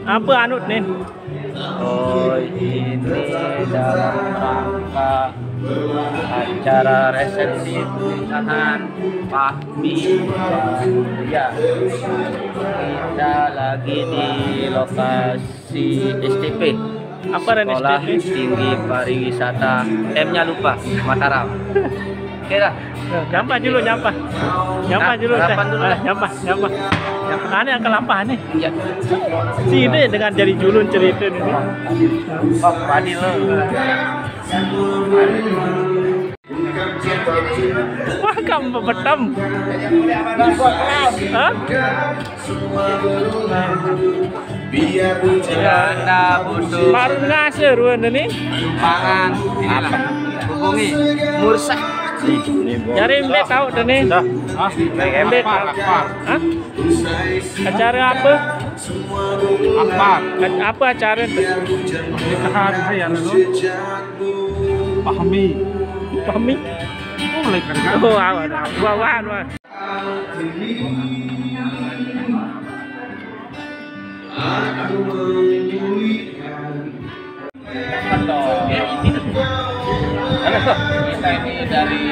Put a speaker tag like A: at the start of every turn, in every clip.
A: Apa anut nih?
B: Oh, ini dalam rangka acara resepsi pernikahan Fahmi dan Ria. Kita lagi di lokasi STP.
A: Apa dan
B: Sekolah
A: STP?
B: Tinggi Pariwisata. M-nya lupa, Mataram. Oke dah.
A: Nyampah dulu, nyampah. Nyampah dulu, teh.
B: sarapan dulu, teh.
A: Nyampah. Aneh yang kelapa nih.
B: Ya.
A: Sini dengan jari julun cerita ini.
B: Oh, Fadil lo.
A: Wah, kamu betam. Hah?
B: Anda butuh
A: Baru ngasih ruan ini.
B: pangan apa? Hubungi Mursa.
A: Cari mbak tahu tuh nih. Mbak. Hah? Acara apa? Apa acara itu?
C: Nikahan saya dulu. Fahmi.
A: Fahmi?
C: Boleh kan?
A: Oh, wah.
B: Kita ini dari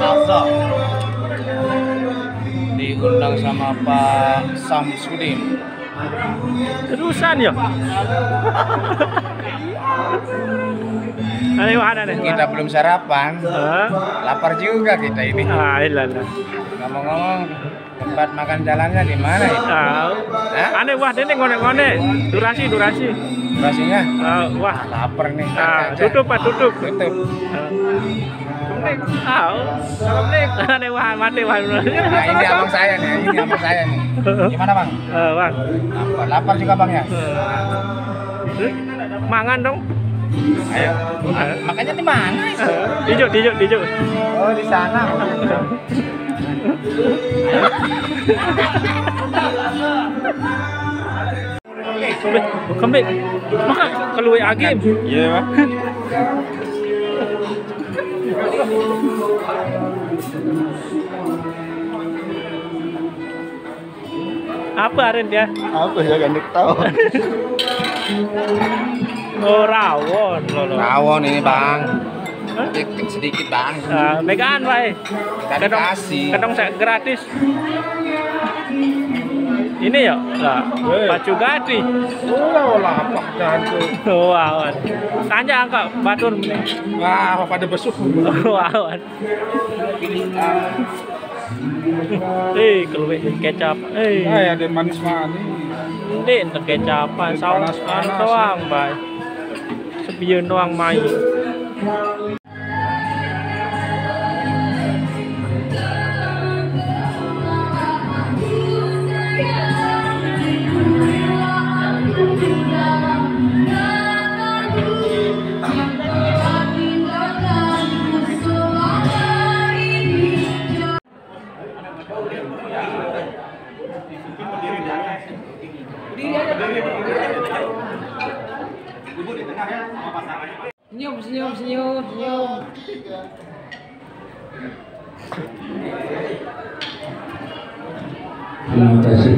B: Alsa diundang sama Pak Samsudin.
A: Terusan ya? Ada mana nih?
B: Kita belum sarapan, lapar juga kita ini.
A: Ilah.
B: Ngomong-ngomong, tempat makan jalannya di mana itu?
A: Tahu. Aneh wah ini ngone. Durasi.
B: Durasinya?
A: Wah.
B: Lapar nih.
A: Tutup.
B: Tutup.
A: Tahu. Aneh wah mati wah.
B: Nah, ini abang saya nih. Gimana bang?
A: Bang.
B: Lapar juga bang ya?
A: Mangan dong.
B: Ayo. Makanya di mana?
A: Dijuk.
B: Oh di sana.
A: Kembali. Maka keluar agim.
C: Iya, Pak.
A: Apa Aren dia?
C: Apa ya kan tahu.
A: Oh, rawon.
B: Rawon ini bang. Tik sedikit bang.
A: Megaan wae.
B: Kasih.
A: Kadang saya gratis. Ini ya? Lah, pacu gati.
C: Oh, lapak jantung.
A: Wow. Tanya angka batur.
C: Wah, pada besuk.
A: Wow. Keluar kecap.
C: Ada manis-manis.
A: Ini untuk kecapan, saus
C: Panas-panas.
A: doang, bay. Sebiun doang main. Senyum.
D: Terima kasih.